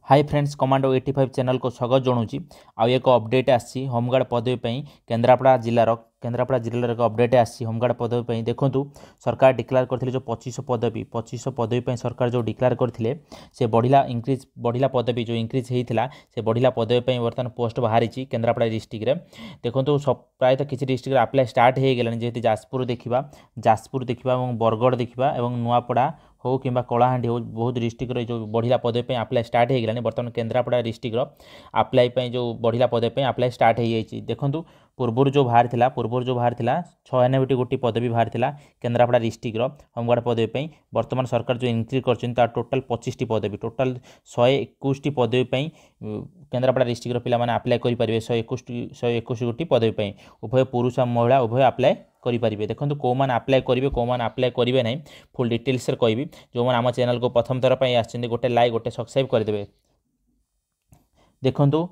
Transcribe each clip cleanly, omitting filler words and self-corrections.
Hi friends commando 85 channel को स्वागत जनाऊँगी आउ एक अपडेट आसी होमगार्ड पदवी पर केन्द्रापड़ा जिलार एक अपडेट आसी होमगार्ड पदवी पर देखूँ सरकार डिक्लेयर करते जो 2500 पदवी पर सरकार जो डिक्लेयर करते से बढ़िला पदवी जो इंक्रीज होता से बढ़िला पदवी पर बर्तमान पोस्ट बाहरी केन्द्रापड़ा डिस्ट्रिक्ट में देखूँ प्रायतः किसी डिस्ट्रिक्ट आप्लाय स्टार्ट हो गलानी जेहेतु जाजपुर देखा बरगड़ देखा और नुआपड़ा हो कि कलाहांडी हो बहुत डिस्ट्रिक्ट जो बढ़िला पदवी आप्लाय स्टार्ट हो गलानी बर्तमान केन्द्रापड़ा डिस्ट्रिक्ट आप्लाय जो बढ़िला पदवी आप्लाय स्टार्ट हो जाए देखूँ पूर्वर जो बाहर 96 गोटी पदवी बाहर केन्द्रापड़ा डिस्ट्रिक्ट होमगार्ड पदवी बर्तमान सरकार जो इंक्रीज कर टोटाल 25 पदवी टोटाल 121 पदवी केन्द्रापड़ा डिस्ट्रिक्ट पिला आप्लाय करेंगे 121 गोटी पदवी उभय पुरुष और महिला उभय आप्लाय करेंगे देखो कौ मैंने आप्लाय करेंगे कौ मैंने आप्लाय करेंगे ना फुल डिटेल्स कहि जो मैंने आम चैनल को प्रथम थर पर आसछन्ति गोटे लाइक गोटे सब्सक्राइब करदे देखो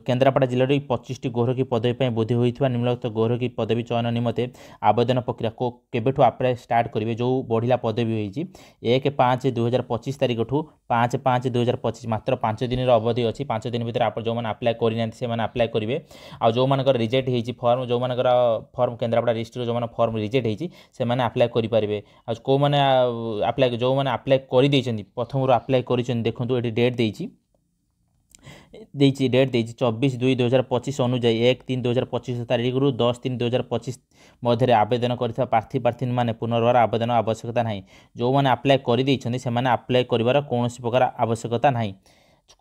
केन्द्रापड़ा जिले में 25 गौरकी पदवी बोधी होता निम्नलिखित गौरकी पदवी चयन निमते आवेदन प्रक्रिया को केबेठू आप्लाय स्टार्ट करेंगे जो बढ़िला पदवी होती 1/5/2025 तारीख ठू 5/5/2025 मात्र 5 दिन अवधि अच्छी 5 दिन भितर आप जो मैंने आप्लाय करना आप्लाय करेंगे आ जो मानकर रिजेक्ट होती फर्म जो मानकर फर्म केन्द्रापड़ा डिस्ट्रिक्ट जो फर्म रिजेक्ट होती से मैंने आप्लाय करेंगे आ कौ मैंने आप्लाय जो मैंने आप्लाय कर प्रथम आप्लाय कर देखो ये डेट डेट 24/2/2025 अनुजाई 1/3/2025 तारीख रु 10/3/2025 मध्य आवेदन कर प्रार्थी मैंने पुनर्बार आवेदन आवश्यकता ना जो मैंने आप्लाय कर आप्लाय कर कौन प्रकार आवश्यकता ना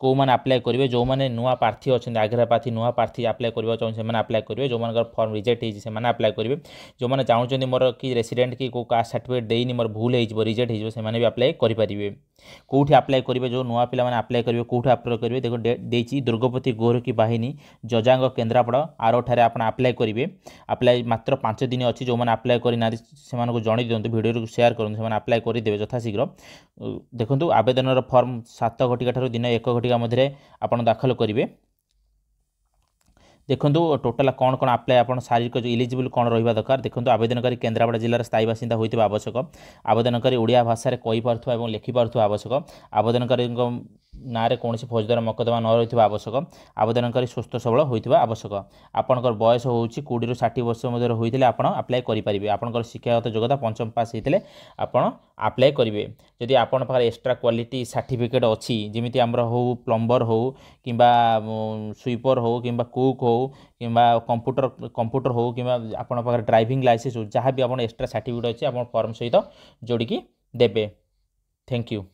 कौ मैंने आप्लाय करेंगे जो मैंने नुआ प्रार्थी अच्छा आग्रह प्रार्थी नुआ प्रार्थी आप्लाय करवा चाहते आप्लाय करेंगे जो मान फर्म रिजेक्ट होती आप्लाय करेंगे जो मैंने चाहते मोर कि रेसिडेंट कि कास्ट सर्टिफिकेट देनी मोर भूल हो रिजेक्ट हो भी आप्लाय करेंगे कौटी आप्लाय करेंगे जो नुआ पिला माने आप्लाय करेंगे कौटी आप्लाय करेंगे देखो डेट दुर्गपति गौरकी बाहिनी जजांग केन्द्रापड़ा आरोठारे आप आप्लाय करेंगे आप्लाय मात्र 5 दिन अच्छी जो मैंने आप्लाय करना से जन दिंतु भिडियो शेयर करूँ से आप्लाय करदे यथाशीघ्र देखो आवेदन फर्म 7 घटिका ठार दिन 1 घटिका मध्य आप दाखल करेंगे देखो टोटाल कौन कौन आप्लाय आप शारीरिक जो इलिजिबल कौन रहा दरकार देखो आवेदनकारी केन्द्रापड़ा जिलार स्थायी बासिंदा होता आवश्यक आवेदनकारी ओडिया भाषा कहीपे और लिखिपे आवश्यक आवेदनकारी ना कौन फौजदार मकदमा न रही आवश्यक आवेदनकारी सुस्थ सबल होता आवश्यक आपंकर बयस हो 20 ରୁ 60 वर्ष मध्य होते आप आप्लाय करेंगे आपंकर शिक्षागत योग्यता पंचम पास होते आप आप्लाय करेंगे जदि आपण पाखे एक्स्ट्रा क्वालिटी सर्टिफिकेट अच्छी जमी आमर हो प्लम्बर हो कि स्वीपर हो कि कुक हो कि कंप्यूटर हो कि आपण पाखे ड्राइविंग लाइसेंस हो जहाँ भी आप एक्स्ट्रा सर्टिफिकेट अच्छी आप फॉर्म सहित जोड़िकी देवे थैंक यू।